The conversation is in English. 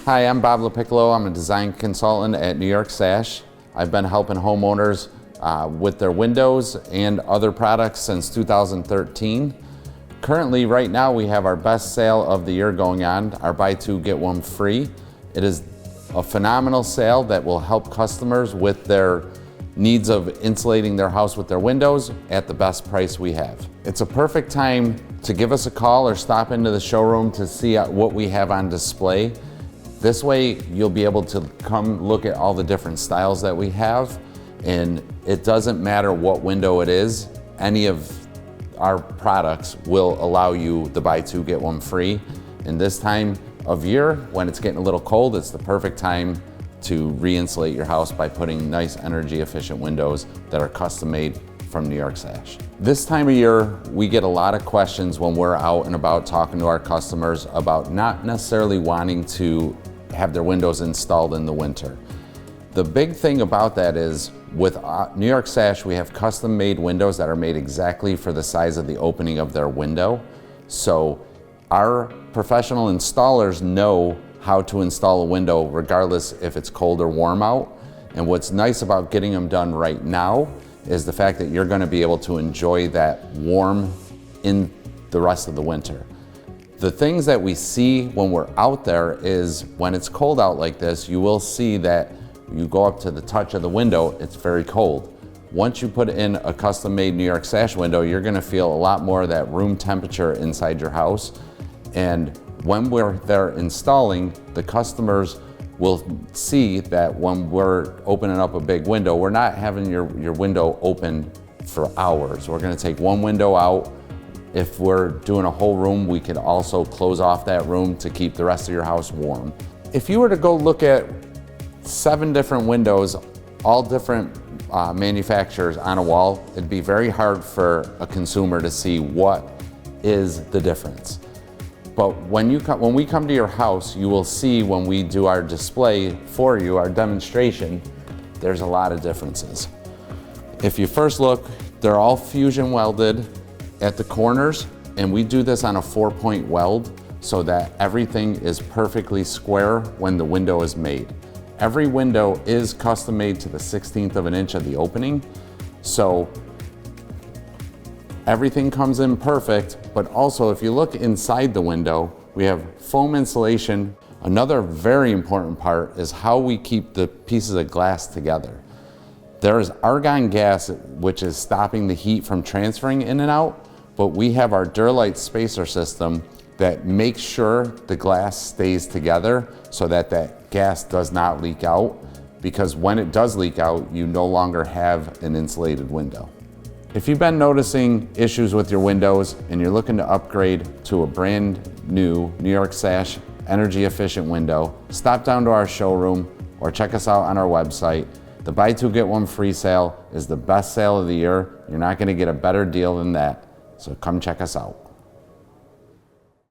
Hi, I'm Bob LaPiccolo. I'm a design consultant at New York Sash. I've been helping homeowners with their windows and other products since 2013. Currently, right now, we have our best sale of the year going on, our buy two, get one free. It is a phenomenal sale that will help customers with their needs of insulating their house with their windows at the best price we have. It's a perfect time to give us a call or stop into the showroom to see what we have on display. This way, you'll be able to come look at all the different styles that we have, and it doesn't matter what window it is, any of our products will allow you the buy two, get one free. And this time of year, when it's getting a little cold, it's the perfect time to re-insulate your house by putting nice energy efficient windows that are custom made from New York Sash. This time of year, we get a lot of questions when we're out and about talking to our customers about not necessarily wanting to have their windows installed in the winter. The big thing about that is with New York Sash, we have custom made windows that are made exactly for the size of the opening of their window. So our professional installers know how to install a window regardless if it's cold or warm out. And what's nice about getting them done right now is the fact that you're going to be able to enjoy that warm in the rest of the winter. The things that we see when we're out there is when it's cold out like this, you will see that you go up to the touch of the window, it's very cold. Once you put in a custom made New York Sash window, you're gonna feel a lot more of that room temperature inside your house. And when we're there installing, the customers will see that when we're opening up a big window, we're not having your window open for hours. We're gonna take one window out. If we're doing a whole room, we could also close off that room to keep the rest of your house warm. If you were to go look at 7 different windows, all different manufacturers on a wall, it'd be very hard for a consumer to see what is the difference. But when we come to your house, you will see when we do our display for you, our demonstration, there's a lot of differences. If you first look, they're all fusion welded at the corners, and we do this on a 4-point weld so that everything is perfectly square when the window is made. Every window is custom made to the 1/16 of an inch of the opening, so everything comes in perfect. But also, if you look inside the window, we have foam insulation. Another very important part is how we keep the pieces of glass together. There is argon gas, which is stopping the heat from transferring in and out, but we have our Duralite spacer system that makes sure the glass stays together so that that gas does not leak out, because when it does leak out, you no longer have an insulated window. If you've been noticing issues with your windows and you're looking to upgrade to a brand new New York Sash energy efficient window, stop down to our showroom or check us out on our website. The buy two, get one free sale is the best sale of the year. You're not gonna get a better deal than that. So come check us out.